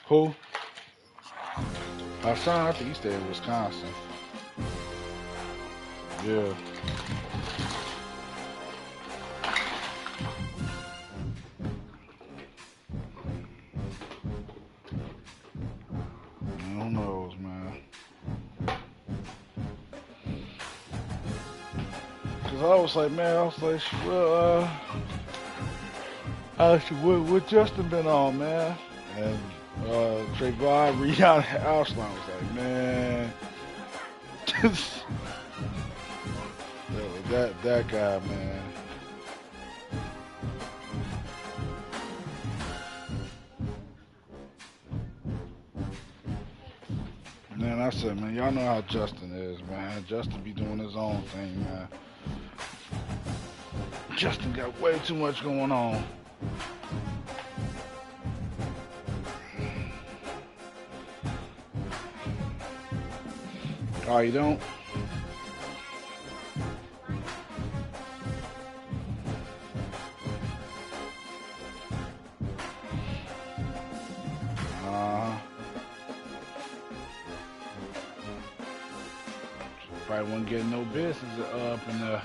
Who? Our son, I think he stayed in Wisconsin. Yeah. Who knows, man? Cause I was like, man, I was like, well, what Justin been on, man? And Trayvon, Rihanna, Alston was like, man, that guy, man. And then I said, man, y'all know how Justin is, man. Justin be doing his own thing, man. Justin got way too much going on. Oh, you don't? Probably wouldn't get no business up in the.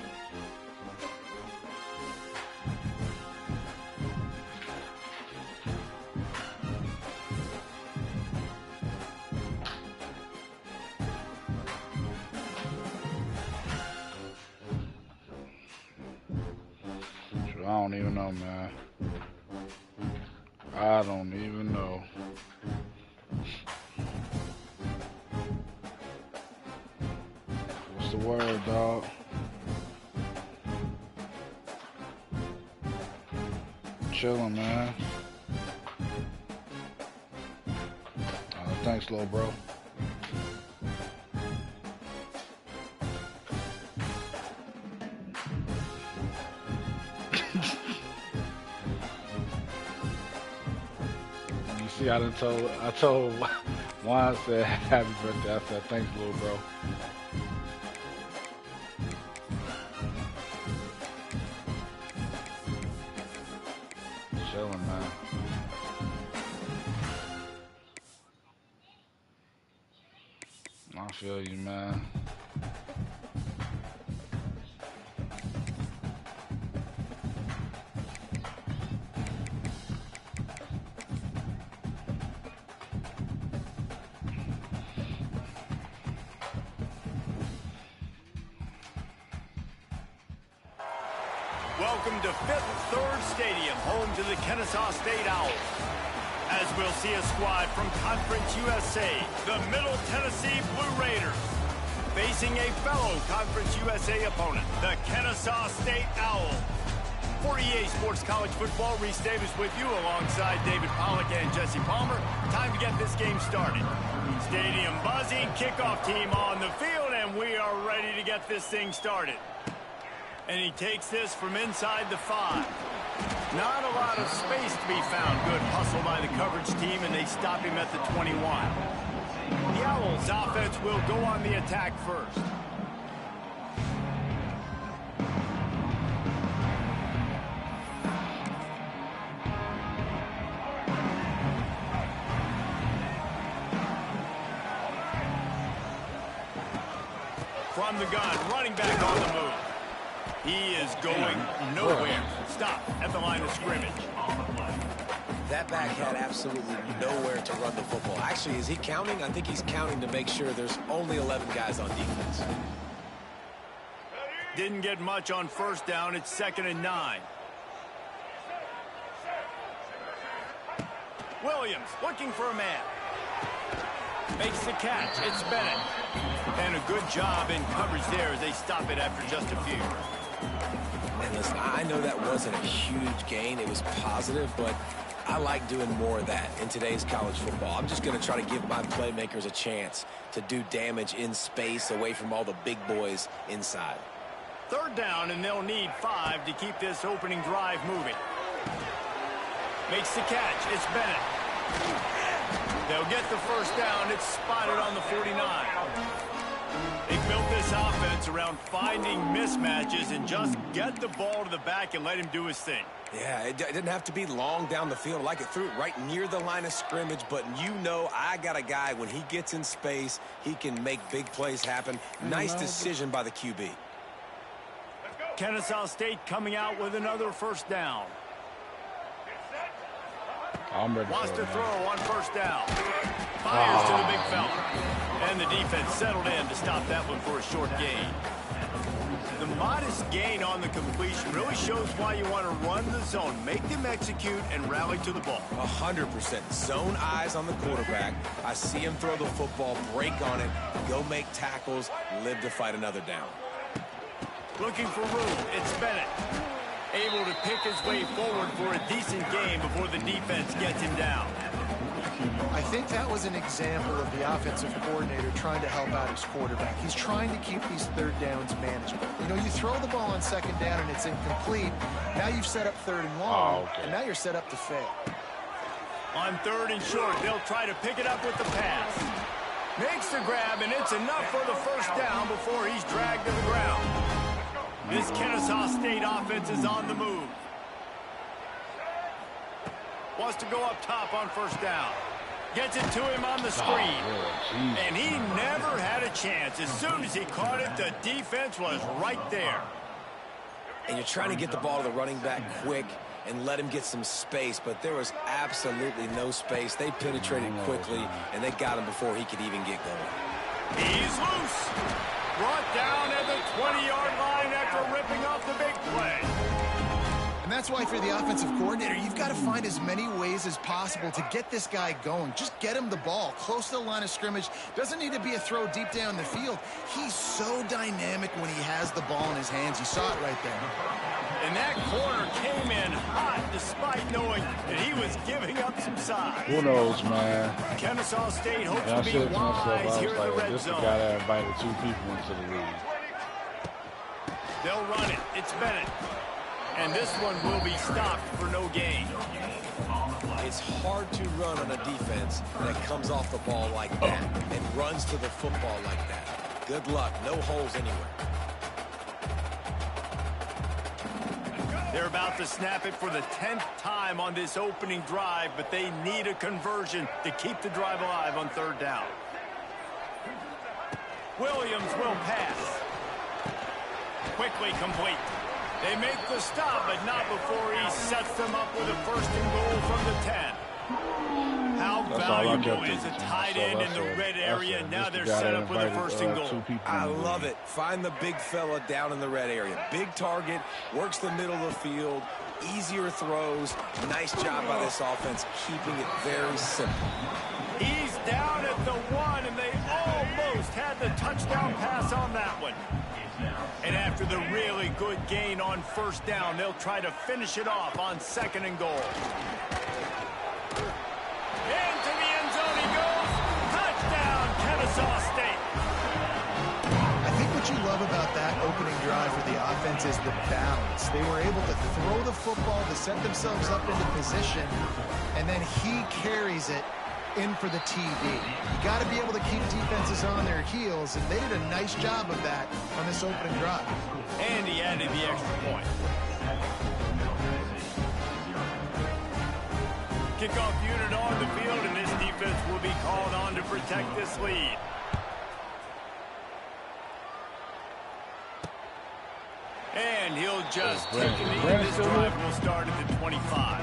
I don't even know, man. I don't even know. What's the word, dog? Chilling, man. Thanks, little bro. You see, I told Juan said happy birthday. I said thanks, little bro. Chilling, man. I feel you, man. Welcome to Fifth Third Stadium, home to the Kennesaw State Owls. As we'll see a squad from Conference USA, the Middle Tennessee Blue Raiders, facing a fellow Conference USA opponent, the Kennesaw State Owls. For EA Sports College Football, Reese Davis with you alongside David Pollack and Jesse Palmer. Time to get this game started. Stadium buzzing, kickoff team on the field, and we are ready to get this thing started. And he takes this from inside the 5. Not a lot of space to be found. Good hustle by the coverage team, and they stop him at the 21. The Owls offense will go on the attack first. From the gun, running back on the move. He is going nowhere. Stop at the line of scrimmage. That back had absolutely nowhere to run the football. Actually, is he counting? I think he's counting to make sure there's only 11 guys on defense. Didn't get much on first down. It's 2nd and 9. Williams looking for a man. Makes the catch. It's Bennett. And a good job in coverage there as they stop it after just a few. And listen, I know that wasn't a huge gain. It was positive, but I like doing more of that in today's college football. I'm just going to try to give my playmakers a chance to do damage in space away from all the big boys inside. 3rd down, and they'll need 5 to keep this opening drive moving. Makes the catch. It's Bennett. They'll get the first down. It's spotted on the 49. They built this offense around finding mismatches and just get the ball to the back and let him do his thing. Yeah, it didn't have to be long down the field. Like it threw it right near the line of scrimmage, but you know I got a guy, when he gets in space, he can make big plays happen. Nice decision by the QB. Kennesaw State coming out with another first down. I'm ready Wants for to it, throw man. on first down. Fires to the big fella. And the defense settled in to stop that one for a short gain. The modest gain on the completion really shows why you want to run the zone. Make them execute and rally to the ball. 100%. Zone eyes on the quarterback. I see him throw the football, break on it, go make tackles, live to fight another down. Looking for room. It's Bennett. Able to pick his way forward for a decent game before the defense gets him down. I think that was an example of the offensive coordinator trying to help out his quarterback. He's trying to keep these third downs manageable. You know, you throw the ball on second down and it's incomplete. Now you've set up third and long, and now you're set up to fail. On third and short, they'll try to pick it up with the pass. Makes the grab, and it's enough for the first down before he's dragged to the ground. This Kennesaw State offense is on the move. Wants to go up top on first down. Gets it to him on the screen. And he never had a chance. As soon as he caught it, the defense was right there. And you're trying to get the ball to the running back quick and let him get some space, but there was absolutely no space. They penetrated quickly, and they got him before he could even get going. He's loose. Brought down at the 20-yard line after ripping off the big play. And that's why for the offensive coordinator, you've got to find as many ways as possible to get this guy going. Just get him the ball close to the line of scrimmage. Doesn't need to be a throw deep down the field. He's so dynamic when he has the ball in his hands. You saw it right there. And that corner came in hot despite knowing that he was giving up some size. Who knows, man? Kennesaw State hopes And I to said be to myself, I wise was here in the like, red this is the zone. guy that invited two people into the league. They'll run it. It's Bennett. And this one will be stopped for no gain. It's hard to run on a defense that comes off the ball like that and runs to the football like that. Good luck. No holes anywhere. They're about to snap it for the 10th time on this opening drive, but they need a conversion to keep the drive alive on third down. Williams will pass. Quickly complete. They make the stop, but not before he sets them up with a first and goal from the 10. How valuable is a tight end in the red area? Now they're set up with a first and goal. I love it. Find the big fella down in the red area. Big target, works the middle of the field, easier throws. Nice job by this offense, keeping it very simple. He's down at the 1, and they almost had the touchdown pass on that one. And after the really good gain on first down, they'll try to finish it off on second and goal. Into the end zone he goes. Touchdown, Kennesaw State. I think what you love about that opening drive for the offense is the balance. They were able to throw the football to set themselves up into position, and then he carries it in for the TD. You got to be able to keep defenses on their heels, and they did a nice job of that on this opening drive. And he added the extra point. Kickoff unit on the field, and this defense will be called on to protect this lead. And he'll just take a knee. This drive will start at the 25.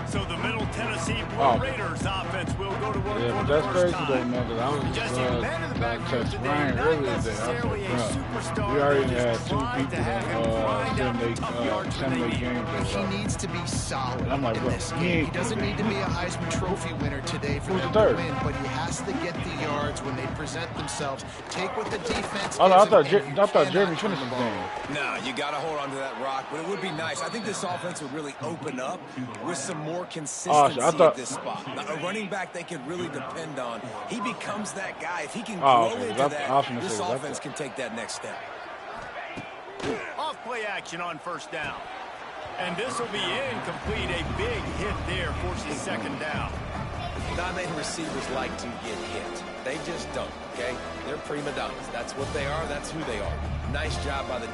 So the Middle Tennessee Blue Raiders offense will go to work for the first time. Man, I was Jesse, the man in the backfield today, Ryan not earlier today. I necessarily a said, superstar. we already Just had two tried to people have him grind out the tough yards when they need. games. He needs to be solid I'm like, in bro, this game. He doesn't need to be a Heisman Trophy winner today for Who's them the to third? win, but he has to get the yards when they present themselves. Take what the defense Oh, no, I gives him, and you thought Jeremy cannot turn finished the the ball game. No, you got to hold on to that rock, but it would be nice. I think this offense would really open up with some more consistency at this spot. Now, a running back they could really depend on. He becomes that guy. If he can grow into that, this offense can take that next step. Off play action on first down. And this will be incomplete. A big hit there forces second down. Non-name receivers like to get hit. They just don't, okay? They're prima donnas. That's what they are. That's who they are. Nice job by the...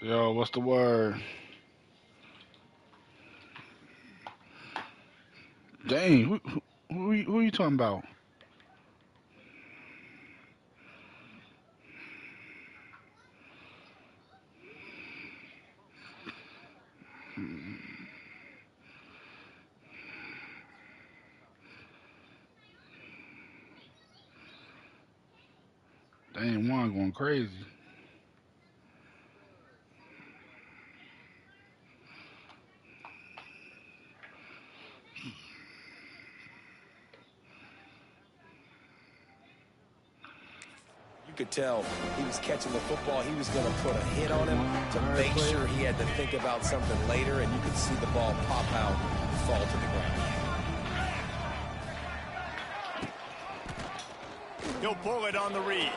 Yo, what's the word? Dang, who you talking about? Dang, Juan going crazy. You could tell he was catching the football. He was going to put a hit on him to make sure he had to think about something later, and you could see the ball pop out and fall to the ground. He'll pull it on the read.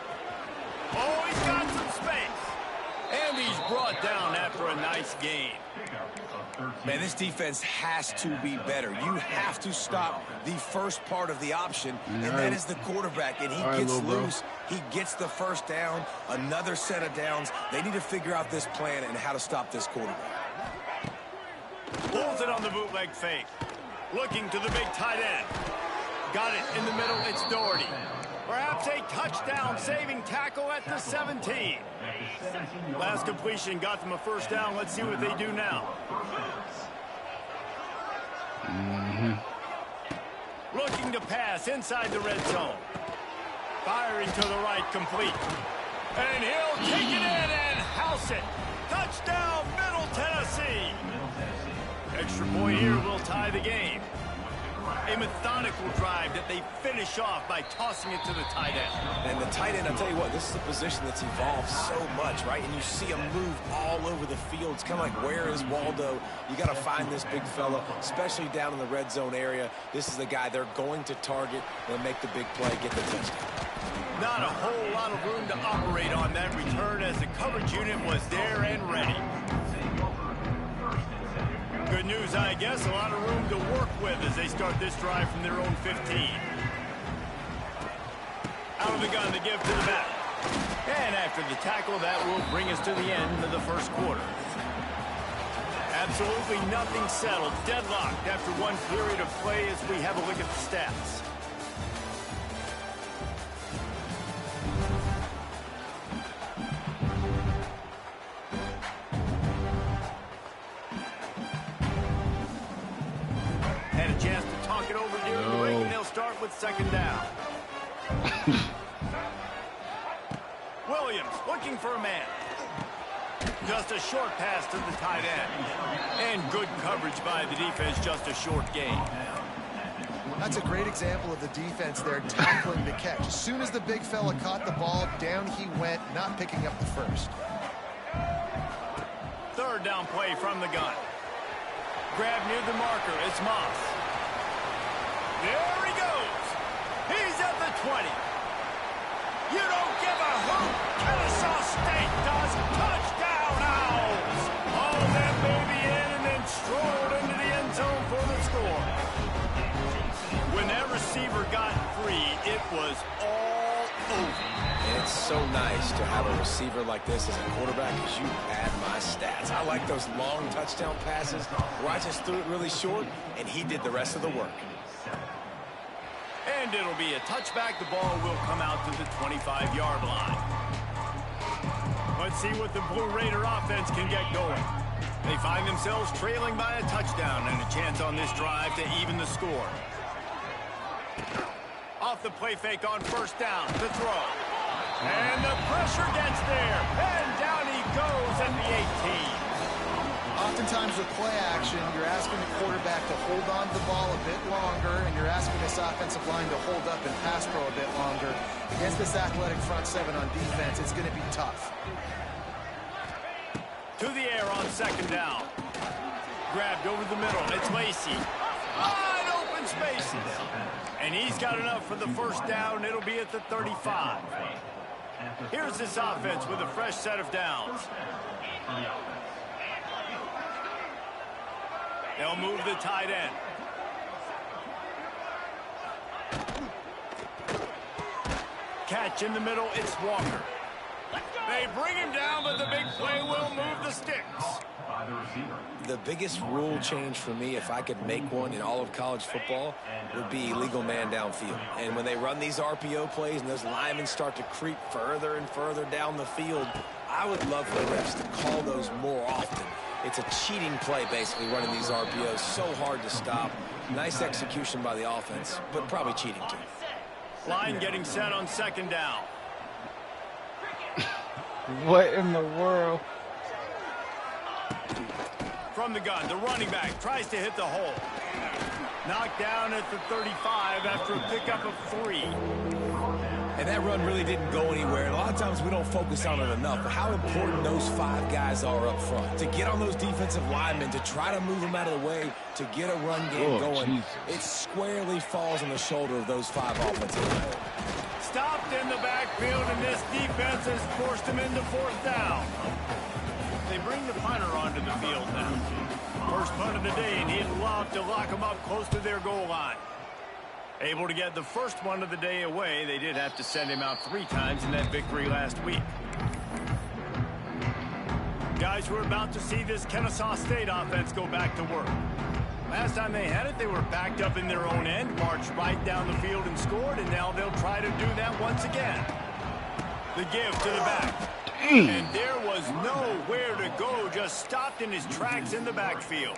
Oh, he's got some space. And he's brought down after a nice gain. Man, this defense has to be better. You have to stop the first part of the option, and that is the quarterback. And he gets loose. He gets the first down, another set of downs. They need to figure out this plan and how to stop this quarterback. Pulls it on the bootleg fake. Looking to the big tight end. Got it in the middle. It's Doherty. Perhaps a touchdown-saving tackle at the 17. Last completion got them a first down. Let's see what they do now. Looking to pass inside the red zone. Firing to the right, complete. And he'll take it in and house it. Touchdown, Middle Tennessee. Extra point here will tie the game. A methodical drive that they finish off by tossing it to the tight end. And the tight end, I'll tell you what, this is a position that's evolved so much, right? And you see him move all over the field. It's kind of like, where is Waldo? You got to find this big fella, especially down in the red zone area. This is the guy they're going to target. They'll make the big play, get the touchdown. Not a whole lot of room to operate on that return as the coverage unit was there and ready. Good news, I guess. A lot of room to work with as they start this drive from their own 15. Out of the gun to give to the back. And after the tackle, that will bring us to the end of the first quarter. Absolutely nothing settled. Deadlocked after one period of play as we have a look at the stats. With second down. Williams looking for a man. Just a short pass to the tight end. And good coverage by the defense, just a short gain. That's a great example of the defense there tackling the catch. As soon as the big fella caught the ball, down he went, not picking up the first. Third down play from the gun. Grab near the marker. It's Moss. There he goes. He's at the 20. You don't give a hoot. Kennesaw State does. Touchdown, Owls. Hauled that baby in and then strolled into the end zone for the score. When that receiver got free, it was all over. It's so nice to have a receiver like this as a quarterback because you pad my stats. I like those long touchdown passes where I just threw it really short and he did the rest of the work. And it'll be a touchback. The ball will come out to the 25-yard line. Let's see what the Blue Raider offense can get going. They find themselves trailing by a touchdown and a chance on this drive to even the score. Off the play fake on first down to throw. And the pressure gets there. And down he goes at the 18. Oftentimes with play action, you're asking the quarterback to hold on to the ball a bit longer, and you're asking this offensive line to hold up and pass pro a bit longer. Against this athletic front seven on defense, it's going to be tough. To the air on second down. Grabbed over the middle. It's Lacey. Wide open spaces. And he's got enough for the first down. It'll be at the 35. Here's this offense with a fresh set of downs. They'll move the tight end. Catch in the middle, it's Walker. They bring him down, but the big play will move the sticks. The biggest rule change for me, if I could make one in all of college football, would be illegal man downfield. And when they run these RPO plays and those linemen start to creep further and further down the field, I would love for the refs to call those more often. It's a cheating play, basically, running these RPOs. So hard to stop. Nice execution by the offense, but probably cheating too. Line getting set on second down. What in the world? From the gun, the running back tries to hit the hole. Knocked down at the 35 after a pickup of 3. And that run really didn't go anywhere. And a lot of times we don't focus on it enough, but how important those 5 guys are up front. To get on those defensive linemen, to try to move them out of the way, to get a run game going, Jesus. It squarely falls on the shoulder of those 5 offensive linemen. Stopped in the backfield, and this defense has forced him into 4th down. They bring the punter onto the field now. First punt of the day, and he'd love to lock them up close to their goal line. Able to get the first one of the day away. They did have to send him out 3 times in that victory last week. Guys, we're about to see this Kennesaw State offense go back to work. Last time they had it, they were backed up in their own end, marched right down the field and scored, and now they'll try to do that once again. The give to the back. And there was nowhere to go, just stopped in his tracks in the backfield.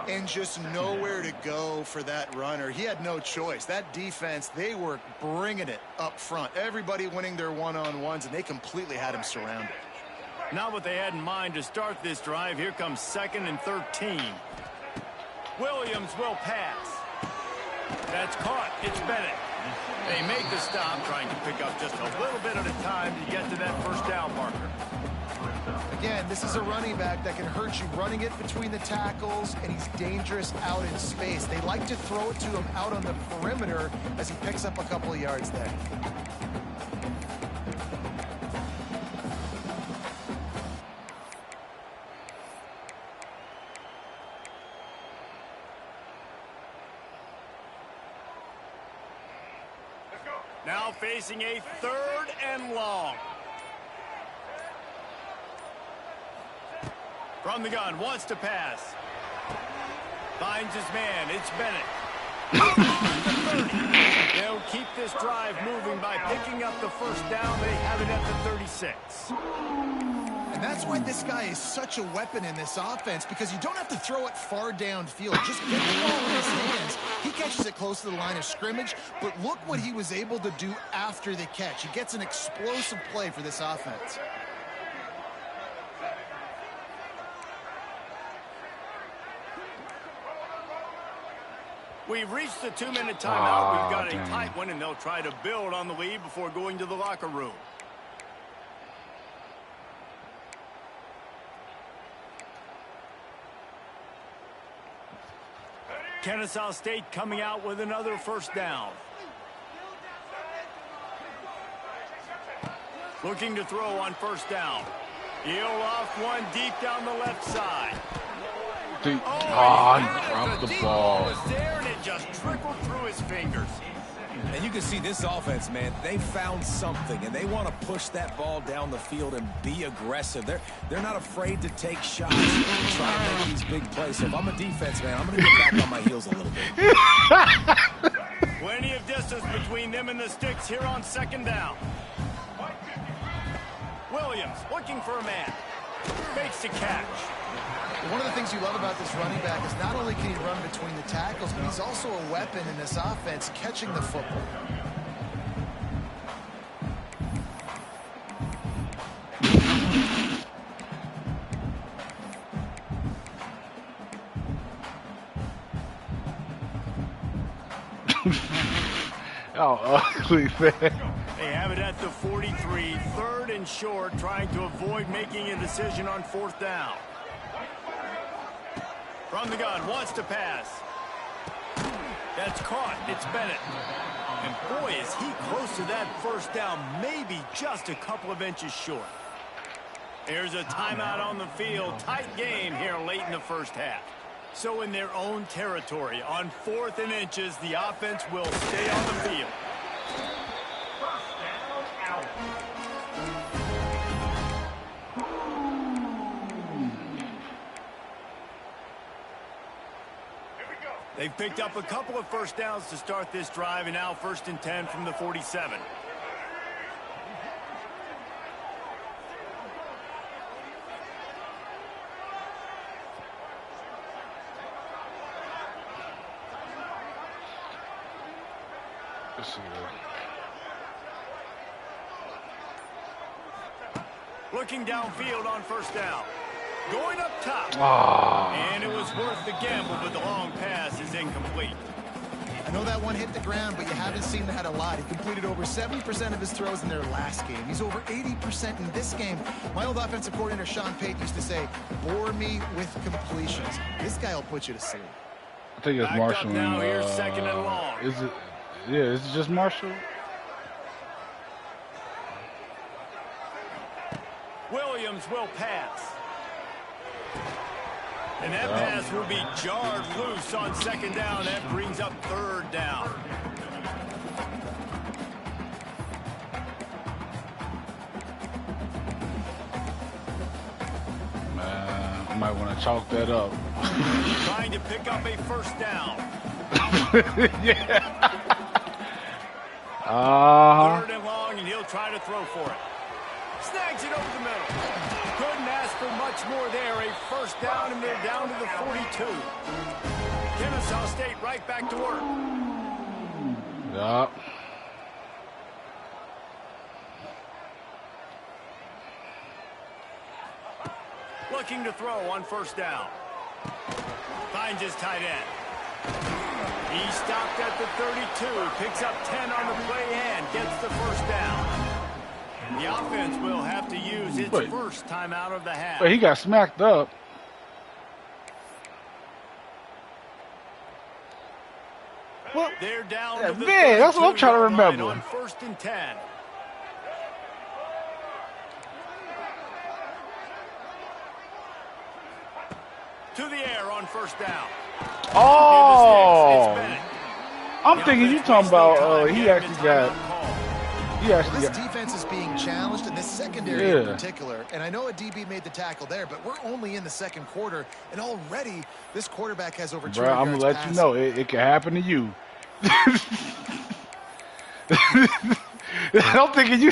And just nowhere to go for that runner. He had no choice. That defense, they were bringing it up front. Everybody winning their one-on-ones, and they completely had him surrounded. Not what they had in mind to start this drive. Here comes 2nd and 13. Williams will pass. That's caught. It's Bennett. They make the stop, trying to pick up just a little bit at a time to get to that first down marker. Again, this is a running back that can hurt you running it between the tackles, and he's dangerous out in space. They like to throw it to him out on the perimeter as he picks up a couple of yards there. Now facing a 3rd and long. From the gun, wants to pass. Finds his man, it's Bennett. They'll keep this drive moving by picking up the first down. They have it at the 36. And that's why this guy is such a weapon in this offense, because you don't have to throw it far downfield. Just get the ball in his hands. He catches it close to the line of scrimmage, but look what he was able to do after the catch. He gets an explosive play for this offense. We've reached the 2-minute timeout. We've got a tight one, and they'll try to build on the lead before going to the locker room. Kennesaw State coming out with another first down. Looking to throw on first down. He'll off one deep down the left side. He dropped the ball. Was there, and it just trickled through his fingers. And you can see this offense, man, they found something, and they want to push that ball down the field and be aggressive. They're not afraid to take shots and try to make these big plays. So if I'm a defense, man, I'm going to get back on my heels a little bit. Plenty of distance between them and the sticks here on second down. Williams looking for a man. Makes the catch. One of the things you love about this running back is not only can he run between the tackles, but he's also a weapon in this offense catching the football. Oh, ugly, man. They have it at the 43, 3rd and short, trying to avoid making a decision on 4th down. From the gun, wants to pass. That's caught. It's Bennett. And boy, is he close to that first down, maybe just a couple of inches short. There's a timeout on the field. Tight game here late in the first half. So in their own territory, on 4th and inches, the offense will stay on the field. They've picked up a couple of first downs to start this drive, and now 1st and 10 from the 47. Let's see that. Looking downfield on 1st down. Going up top. And it was worth the gamble, but the long pass is incomplete. I know that one hit the ground, but you haven't seen that a lot. He completed over 70% of his throws in their last game. He's over 80% in this game. My old offensive coordinator, Sean Payton, used to say, bore me with completions. This guy will put you to sleep. I think it's Marshall. Now here's 2nd and long. Is it? Yeah, is it just Marshall? Williams will pass. And that pass will be jarred loose on 2nd down. That brings up 3rd down. Man, I might want to chalk that up. Trying to pick up a 1st down. Yeah. 3rd and long, and he'll try to throw for it. Snags it over the middle. Couldn't ask for much more there. A 1st down, and they're down to the 42. Kennesaw State right back to work. Yup. Looking to throw on 1st down. Finds his tight end. He stopped at the 32. Picks up 10 on the play and gets the 1st down. The offense will have to use its first timeout of the half. Wait, he got smacked up. What? They're down Yeah, to the man, that's what I'm trying to remember. On 1st and 10. To the air on 1st down. Oh! I'm thinking you talking about he actually got. This defense is being challenged in this secondary in particular. And I know a DB made the tackle there, but we're only in the 2nd quarter, and already this quarterback has over 200 yards. I'm gonna let you know it can happen to you. I'm thinking you.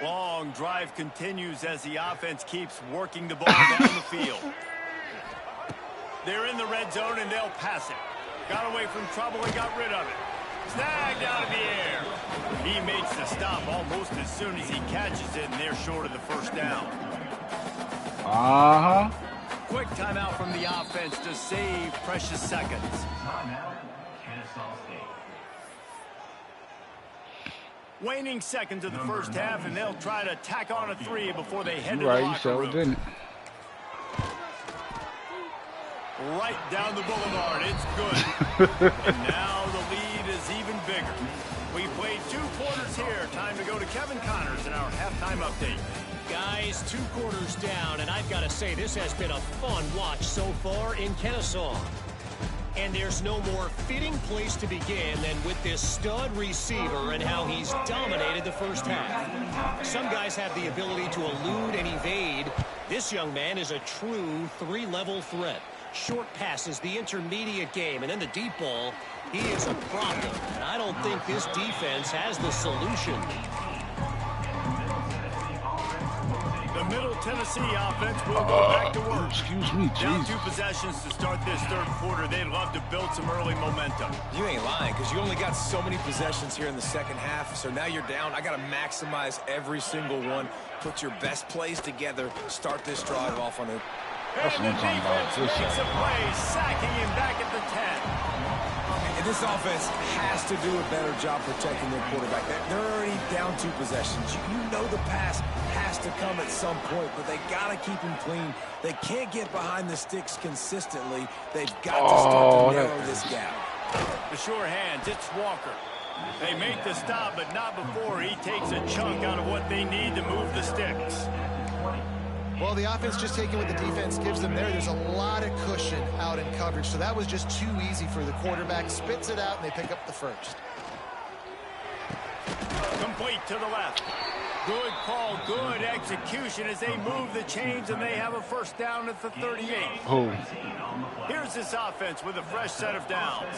Long drive continues as the offense keeps working the ball down the field. They're in the red zone, and they'll pass it. Got away from trouble and got rid of it. Snagged out of the air. He makes the stop almost as soon as he catches it, and they're short of the 1st down. Quick timeout from the offense to save precious seconds. Waning seconds of the 1st half, and they'll try to tack on a 3 before they head to the locker room. Didn't it? Right down the boulevard. It's good. And now the lead is even bigger. We played 2 quarters here. Time to go to Kevin Connors in our halftime update. Guys, 2 quarters down, and I've got to say this has been a fun watch so far in Kennesaw. And there's no more fitting place to begin than with this stud receiver and how he's dominated the 1st half. Some guys have the ability to elude and evade. This young man is a true 3-level threat. Short passes, the intermediate game, and then the deep ball. He is a problem, and I don't think this defense has the solution. The Middle Tennessee offense will go back to work. Excuse me, Down Jesus. 2 possessions to start this 3rd quarter. They'd love to build some early momentum. You ain't lying, because you only got so many possessions here in the 2nd half. So now you're down. I got to maximize every single one. Put your best plays together. Start this drive off on a... That's what I'm talking about. Makes a play, sacking him back at the 10. And this offense has to do a better job protecting their quarterback. They're already down 2 possessions. You know the pass has to come at some point, but they got to keep him clean. They can't get behind the sticks consistently. They've got to start to narrow this gap. The sure hands, it's Walker. They make the stop, but not before he takes a chunk out of what they need to move the sticks. Well, the offense just taking what the defense gives them there. There's a lot of cushion out in coverage, so that was just too easy for the quarterback. Spits it out, and they pick up the 1st. Complete to the left. Good call, good execution as they move the chains, and they have a first down at the 38. Oh. Here's this offense with a fresh set of downs.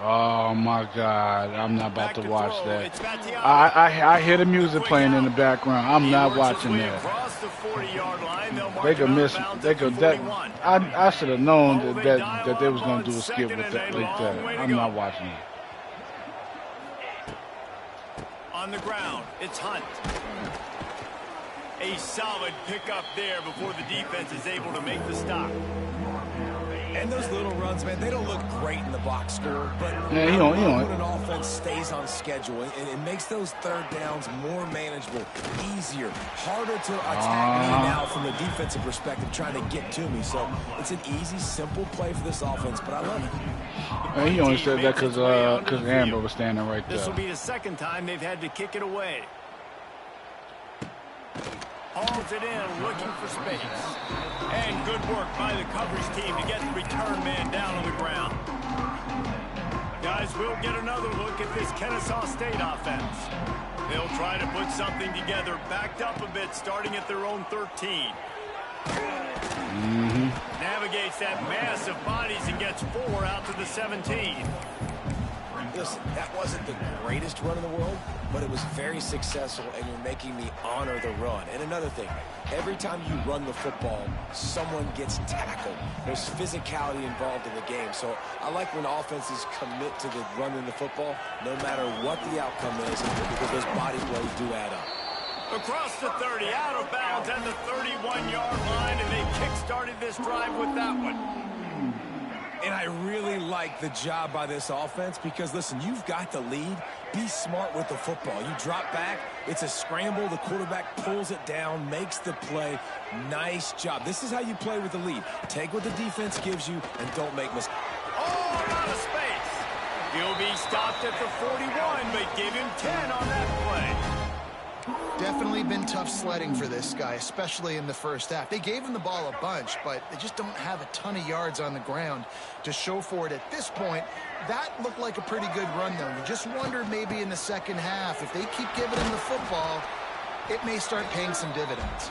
Oh my God! I'm not about to watch that. I hear the music playing in the background. I'm not watching that. They could miss. They could. I should have known that they was gonna do a skip with that like that. I'm not watching it. On the ground, it's Hunt. A solid pickup there before the defense is able to make the stop. And those little runs, man, they don't look great in the box score, but yeah, when an offense stays on schedule, and it makes those third downs more manageable, easier, harder to attack me now from the defensive perspective, trying to get to me. So it's an easy, simple play for this offense, but I love it. And he only said that because Amber was standing right there. This will be the second time they've had to kick it away. Hauls it in, looking for space. And good work by the coverage team to get the return man down on the ground. Guys, we'll get another look at this Kennesaw State offense. They'll try to put something together, backed up a bit, starting at their own 13. Navigates that mass of bodies and gets 4 out to the 17. Listen, that wasn't the greatest run in the world, but it was very successful, and you're making me honor the run. And another thing, every time you run the football, someone gets tackled. There's physicality involved in the game. So I like when offenses commit to the running the football, no matter what the outcome is, because those body blows do add up. Across the 30, out of bounds at the 31-yard line, and they kick-started this drive with that one. And I really like the job by this offense because, listen, you've got the lead. Be smart with the football. You drop back, it's a scramble. The quarterback pulls it down, makes the play. Nice job. This is how you play with the lead. Take what the defense gives you and don't make mistakes. Oh, out of space. He'll be stopped at the 41, but give him 10 on that play. Definitely been tough sledding for this guy, especially in the first half. They gave him the ball a bunch, but they just don't have a ton of yards on the ground to show for it at this point. That looked like a pretty good run, though. You just wondered maybe in the second half, if they keep giving him the football, it may start paying some dividends.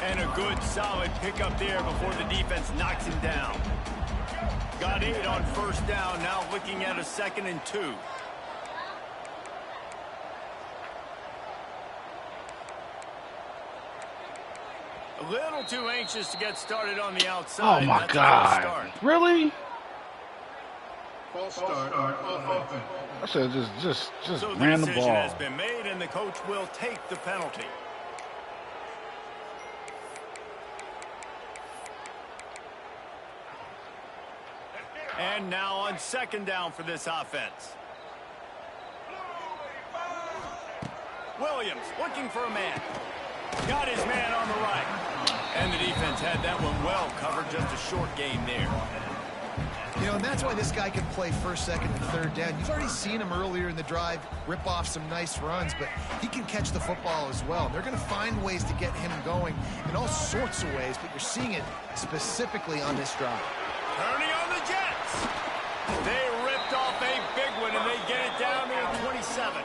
And a good, solid pickup there before the defense knocks him down. Got 8 on first down, now looking at a 2nd and 2. A little too anxious to get started on the outside. Oh my God! Really? I said just so ran the decision ball. has been made, and the coach will take the penalty. And now on 2nd down for this offense. Williams looking for a man. Got his man on the right. And the defense had that one well covered. Just a short gain there. You know, and that's why this guy can play 1st, 2nd, and 3rd down. You've already seen him earlier in the drive rip off some nice runs, but he can catch the football as well. And they're going to find ways to get him going in all sorts of ways, but you're seeing it specifically on this drive. Turning on the Jets. They ripped off a big one, and they get it down to a 27.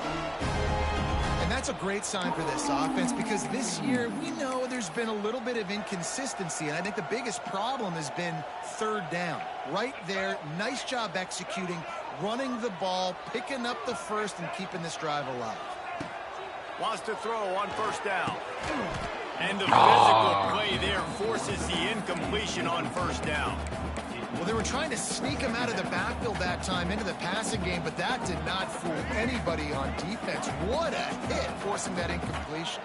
And that's a great sign for this offense because this year we know there's been a little bit of inconsistency, and I think the biggest problem has been 3rd down. Right there, nice job executing, running the ball, picking up the first, and keeping this drive alive. Wants to throw on 1st down. And the physical play there forces the incompletion on 1st down. Well, they were trying to sneak him out of the backfield that time into the passing game, but that did not fool anybody on defense. What a hit, forcing that incompletion.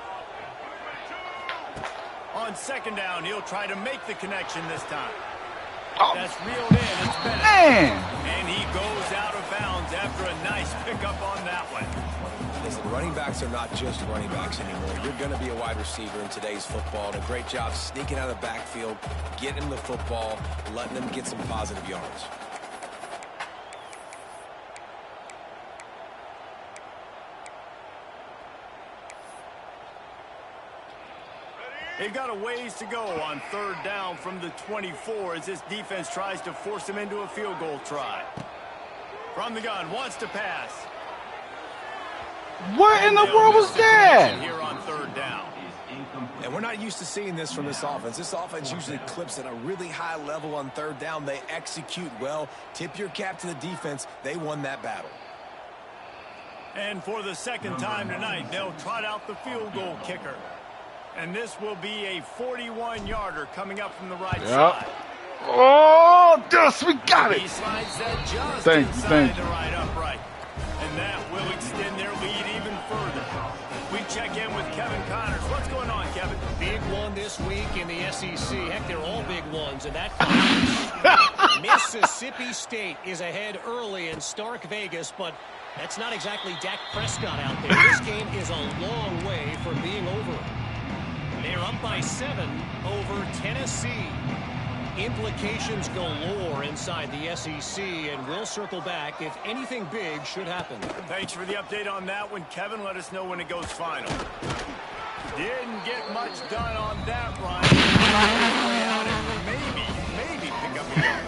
On 2nd down, he'll try to make the connection this time. Oh. That's reeled in. It's Bennett. Man! And he goes out of bounds after a nice pickup on that one. Listen, running backs are not just running backs anymore. You're going to be a wide receiver in today's football. And a great job sneaking out of the backfield, getting the football, letting them get some positive yards. They've got a ways to go on 3rd down from the 24 as this defense tries to force him into a field goal try. From the gun, wants to pass. What in the world was that? Here on third down. And we're not used to seeing this from this offense. This offense usually clips at a really high level on third down. They execute well. Tip your cap to the defense. They won that battle. And for the second time tonight, they'll trot out the field goal kicker. And this will be a 41-yarder coming up from the right side. Oh, yes, we got it. He slides that just Thank inside you. the right upright. And that will extend their lead even further. We check in with Kevin Connors. What's going on, Kevin? Big one this week in the SEC. Heck, they're all big ones in that conference. Mississippi State is ahead early in Stark Vegas, but that's not exactly Dak Prescott out there. This game is a long way from being over. They're up by 7 over Tennessee. Implications galore inside the SEC, and we'll circle back if anything big should happen. Thanks for the update on that one, Kevin. Let us know when it goes final. Didn't get much done on that run. Maybe pick up a yard.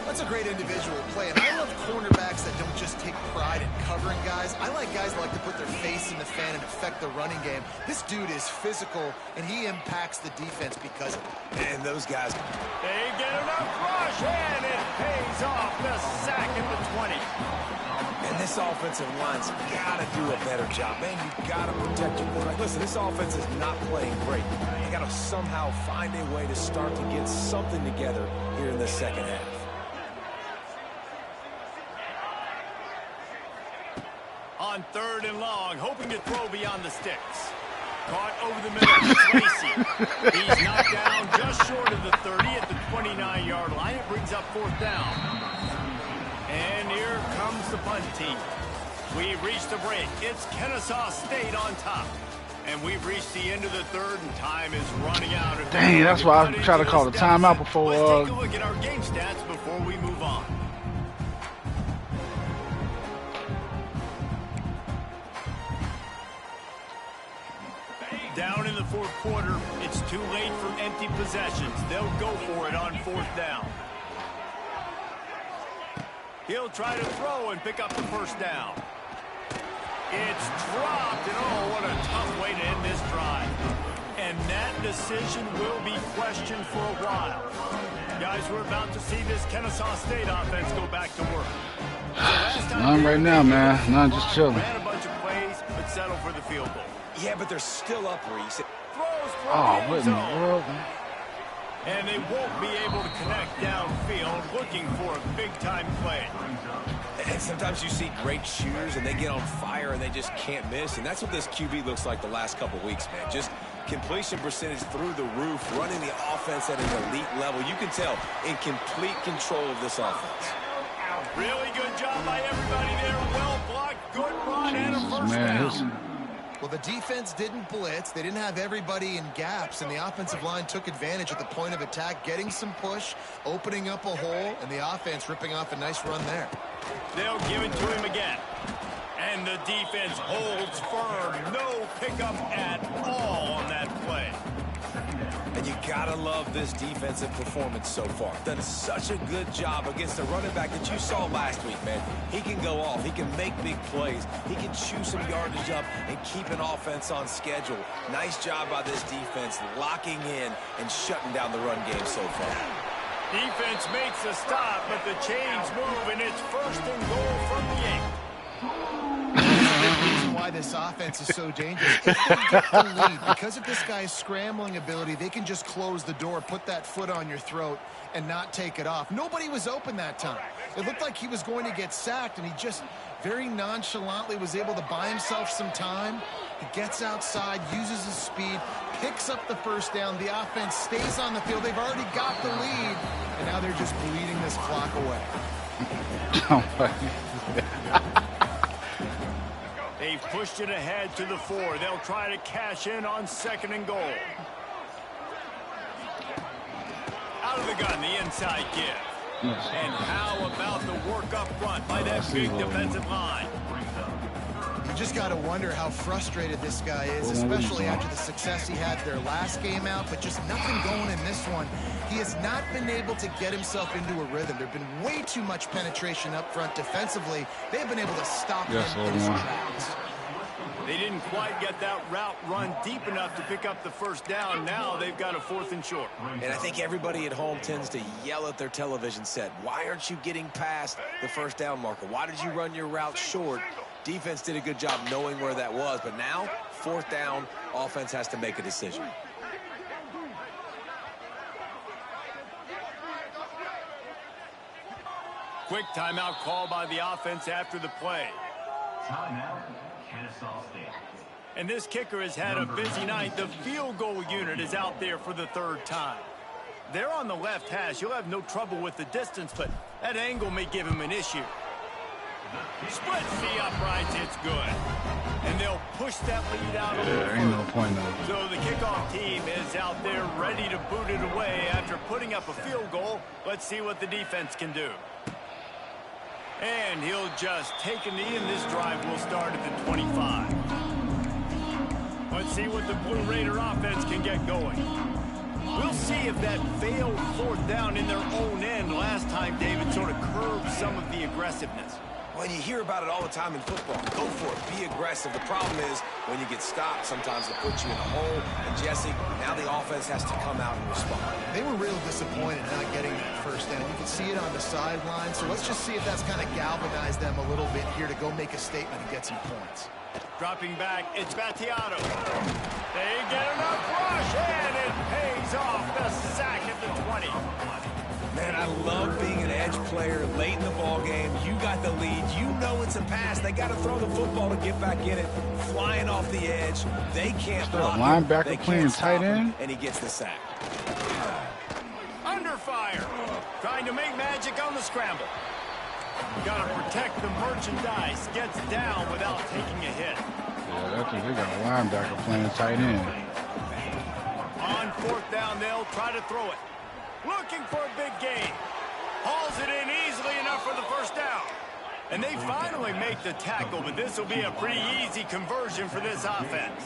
That's a great individual play, and I love cornerbacks that don't just take pride in covering guys. I like guys that like to put their face in the fan and affect the running game. This dude is physical, and he impacts the defense because of it. And those guys, They get enough rush, and it pays off. The sack at the 20. and this offensive line's got to do a better job. Man, you got to protect your quarterback. Listen, this offense is not playing great. You got to somehow find a way to start to get something together here in the second half. On third and long, hoping to throw beyond the sticks. Caught over the middle. It's Lacey. He's knocked down just short of the 30 at the 29-yard line. It brings up fourth down. And here comes the punt team. We've reached the break. It's Kennesaw State on top. And we've reached the end of the third, and time is running out. Dang, that's why I try to call the timeout before. Let's take a look at our game stats before we move on. Down in the fourth quarter, it's too late for empty possessions. They'll go for it on fourth down. He'll try to throw and pick up the first down. It's dropped, and oh, what a tough way to end this drive. And that decision will be questioned for a while. Guys, we're about to see this Kennesaw State offense go back to work. None right now, man. None, just chilling. Ran a bunch of plays, but settled for the field goal. Yeah, but they're still up, Reese. Oh, what in the world? And they won't be able to connect downfield, looking for a big-time play. And sometimes you see great shooters, and they get on fire, and they just can't miss. And that's what this QB looks like the last couple weeks, man. Just completion percentage through the roof, running the offense at an elite level. You can tell in complete control of this offense. Really good job by everybody there. Well blocked, good run, and a first down. Well, the defense didn't blitz. They didn't have everybody in gaps, and the offensive line took advantage at the point of attack, getting some push, opening up a hole, and the offense ripping off a nice run there. They'll give it to him again. And the defense holds firm. No pickup at all on that play. And you gotta love this defensive performance so far. Done such a good job against the running back that you saw last week, man. He can go off. He can make big plays. He can chew some yardage up and keep an offense on schedule. Nice job by this defense locking in and shutting down the run game so far. Defense makes a stop, but the chains move, and it's first and goal from the 8. The reason why this offense is so dangerous, if they get the lead, because of this guy's scrambling ability, they can just close the door, put that foot on your throat, and not take it off. Nobody was open that time. It looked like he was going to get sacked, and he just very nonchalantly was able to buy himself some time. He gets outside, uses his speed, picks up the first down. The offense stays on the field. They've already got the lead, and now they're just bleeding this clock away. They've pushed it ahead to the 4. They'll try to cash in on second and goal. Out of the gun, the inside give. And how about the work up front by that big defensive line? You just got to wonder how frustrated this guy is, especially after the success he had their last game out, but just nothing going in this one. He has not been able to get himself into a rhythm. There's been way too much penetration up front defensively. They've been able to stop him in his tracks. They didn't quite get that route run deep enough to pick up the first down. Now they've got a 4th and short. And I think everybody at home tends to yell at their television set. Why aren't you getting past the first down marker? Why did you run your route short? Defense did a good job knowing where that was, but now 4th down, offense has to make a decision. Quick timeout call by the offense after the play. Timeout, Kennesaw State. And this kicker has had a busy night. The field goal unit is out there for the 3rd time. They're on the left hash. He'll have no trouble with the distance, but that angle may give him an issue. Splits the uprights, it's good. And they'll push that lead out a little further. Ain't no point in it. So the kickoff team is out there ready to boot it away after putting up a field goal. Let's see what the defense can do. And he'll just take a knee, and this drive will start at the 25. Let's see what the Blue Raider offense can get going. We'll see if that failed 4th down in their own end last time, David, sort of curbed some of the aggressiveness. Well, you hear about it all the time in football. Go for it. Be aggressive. The problem is when you get stopped, sometimes it puts you in a hole. And, Jesse, now the offense has to come out and respond. They were real disappointed not getting that first down. You can see it on the sideline. So let's just see if that's kind of galvanized them a little bit here to go make a statement and get some points. Dropping back, it's Battiato. They get enough rush, and it pays off. The sack at the 20. Man, I love being an edge player late in the ball game. You got the lead. You know it's a pass. They got to throw the football to get back in it. Flying off the edge. They can't block him. Linebacker playing tight end. And he gets the sack. Under fire. Trying to make magic on the scramble. Got to protect the merchandise. Gets down without taking a hit. Yeah, I think they got a linebacker playing tight end. On 4th down, they'll try to throw it. Looking for a big gain. Hauls it in easily enough for the first down. And they finally make the tackle, but this will be a pretty easy conversion for this offense.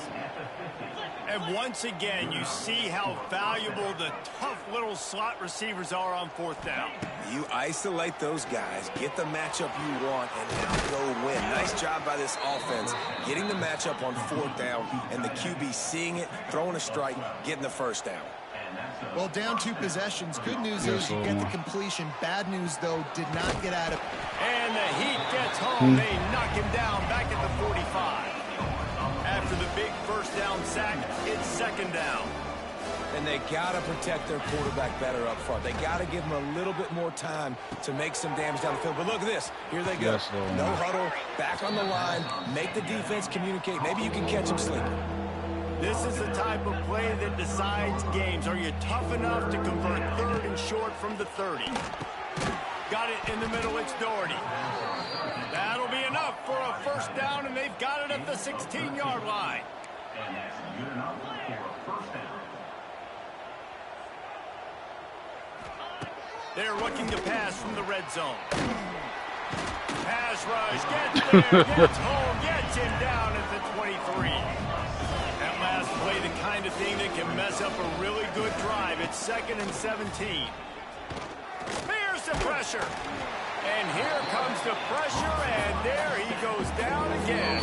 And once again, you see how valuable the tough little slot receivers are on 4th down. You isolate those guys, get the matchup you want, and now go win. Nice job by this offense, getting the matchup on 4th down, and the QB seeing it, throwing a strike, getting the first down. Well, down 2 possessions. Good news is you get the completion. Bad news, though, did not get out of. And the Heat gets home. They knock him down back at the 45. After the big first down sack, it's 2nd down. And they got to protect their quarterback better up front. They got to give him a little bit more time to make some damage down the field. But look at this. Here they go. Yes, no huddle, back on the line, make the defense communicate. Maybe you can catch him sleeping. This is the type of play that decides games. Are you tough enough to convert 3rd and short from the 30? Got it in the middle, it's Doherty. That'll be enough for a first down, and they've got it at the 16-yard line. And that's good enough for a first down. They're looking to pass from the red zone. Pass rush, gets there, gets home, gets him down at the 23. That last play, the kind of thing that can mess up a really good drive. It's 2nd and 17. Here's the pressure. And here comes the pressure, and there he goes down again.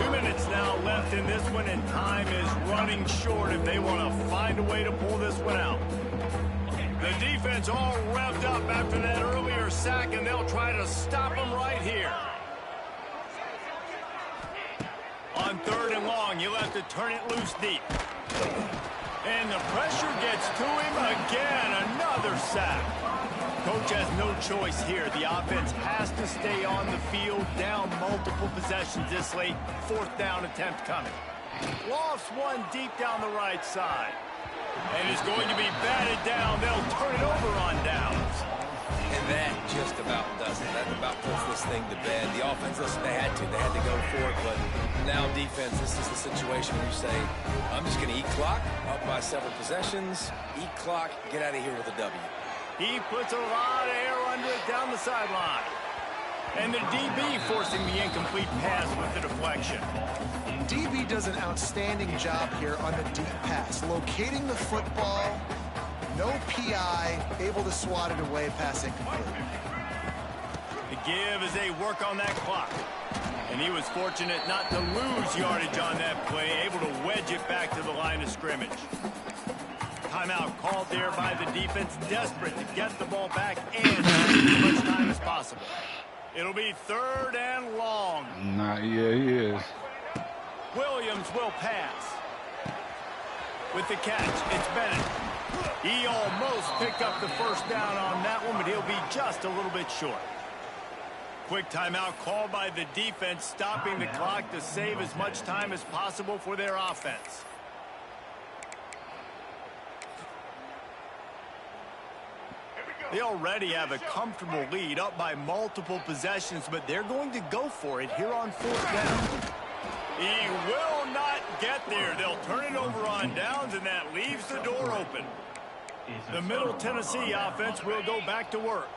2 minutes now left in this one, and time is running short if they want to find a way to pull this one out. The defense all revved up after that earlier sack, and they'll try to stop him right here. On 3rd and long, you'll have to turn it loose deep. And the pressure gets to him again. Another sack. Coach has no choice here. The offense has to stay on the field, down multiple possessions this late. 4th down attempt coming. Lost one deep down the right side. And it's going to be batted down. They'll turn it over on downs. And that just about does it. That about puts this thing to bed. The offense, listen, they had to go for it. But now defense, this is the situation where you say, I'm just going to eat clock, up by several possessions, eat clock, get out of here with a W. He puts a lot of air under it down the sideline. And the DB forcing the incomplete pass with the deflection. DB does an outstanding job here on the deep pass, locating the football, no PI, able to swat it away, pass incomplete. The give as they work on that clock. And he was fortunate not to lose yardage on that play, able to wedge it back to the line of scrimmage. Timeout called there by the defense, desperate to get the ball back and save as much time as possible. It'll be 3rd and long. Nah, yeah, he is. Williams will pass. With the catch, it's Bennett. He almost picked up the first down on that one, but he'll be just a little bit short. Quick timeout called by the defense, stopping the clock to save as much time as possible for their offense. They already have a comfortable lead, up by multiple possessions, but they're going to go for it here on 4th down. He will not get there. They'll turn it over on downs, and that leaves the door open. The Middle Tennessee offense will go back to work.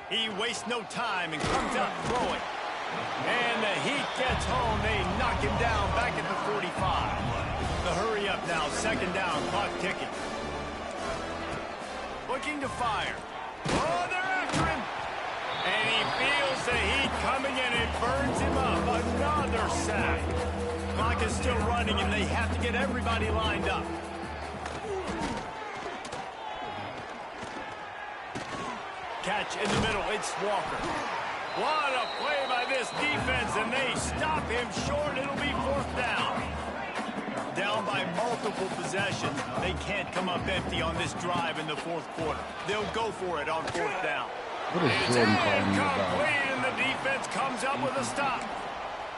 He wastes no time and comes out throwing. And the Heat gets home. They knock him down back at the 45. The hurry up now, 2nd down, clock ticking. Looking to fire. Oh, they're after him. And he feels the heat coming and it burns him up. Another sack. Clock is still running and they have to get everybody lined up. Catch in the middle, it's Walker. What a play by this defense, and they stop him short. It'll be 4th down. Down by multiple possessions. They can't come up empty on this drive in the 4th quarter. They'll go for it on 4th down. What is Jordan calling me about? And the defense comes up with a stop.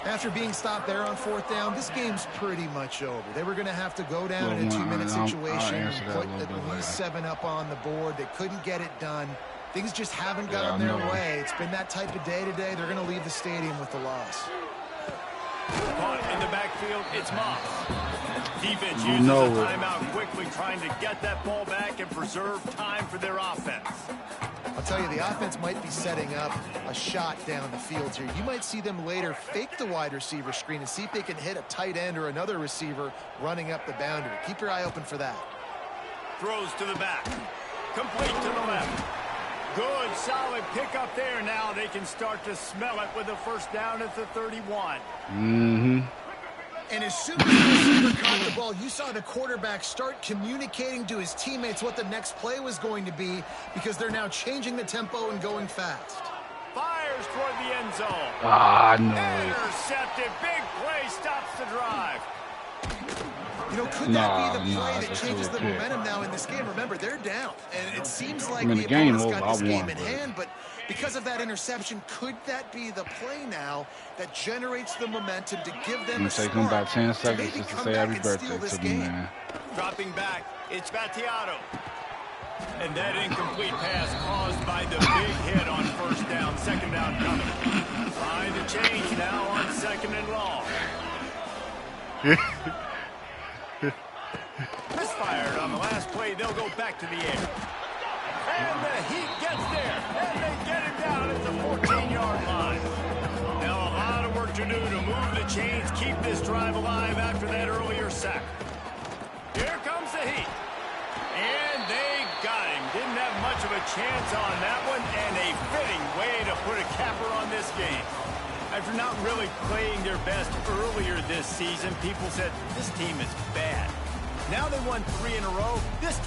After being stopped there on 4th down, this game's pretty much over. They were going to have to go down in a 2-minute situation and put at least 7 up on the board. They couldn't get it done. Things just haven't gone their way. It's been that type of day today. They're going to leave the stadium with the loss. Caught in the backfield, it's Moss. Defense uses a timeout quickly, trying to get that ball back and preserve time for their offense. I'll tell you, the offense might be setting up a shot down the field here. You might see them later fake the wide receiver screen and see if they can hit a tight end or another receiver running up the boundary. Keep your eye open for that. Throws to the back. Complete to the left. Good, solid pickup there. Now they can start to smell it with a 1st down at the 31. And as soon as the receiver caught the ball, you saw the quarterback start communicating to his teammates what the next play was going to be, because they're now changing the tempo and going fast. Fires toward the end zone. No. Intercepted. Big play stops the drive. You know, could that be the play that changes the momentum now in this game? Remember, they're down, and it seems like the opponent's got this game in hand, but because of that interception, could that be the play now that generates the momentum to give them a spark? It takes about 10 seconds just to say happy birthday to me, man. Dropping back, it's Battiato. And that incomplete pass caused by the big hit on 1st down, 2nd down coming. Trying to change now on 2nd and long. Misfired on the last play. They'll go back to the air. And the Heat gets there. And they get him down at the 14-yard line. Now a lot of work to do to move the chains, keep this drive alive after that earlier sack. Here comes the Heat. And they got him. Didn't have much of a chance on that one. And a fitting way to put a capper on this game. After not really playing their best earlier this season, people said, this team is bad. Now they won 3 in a row. This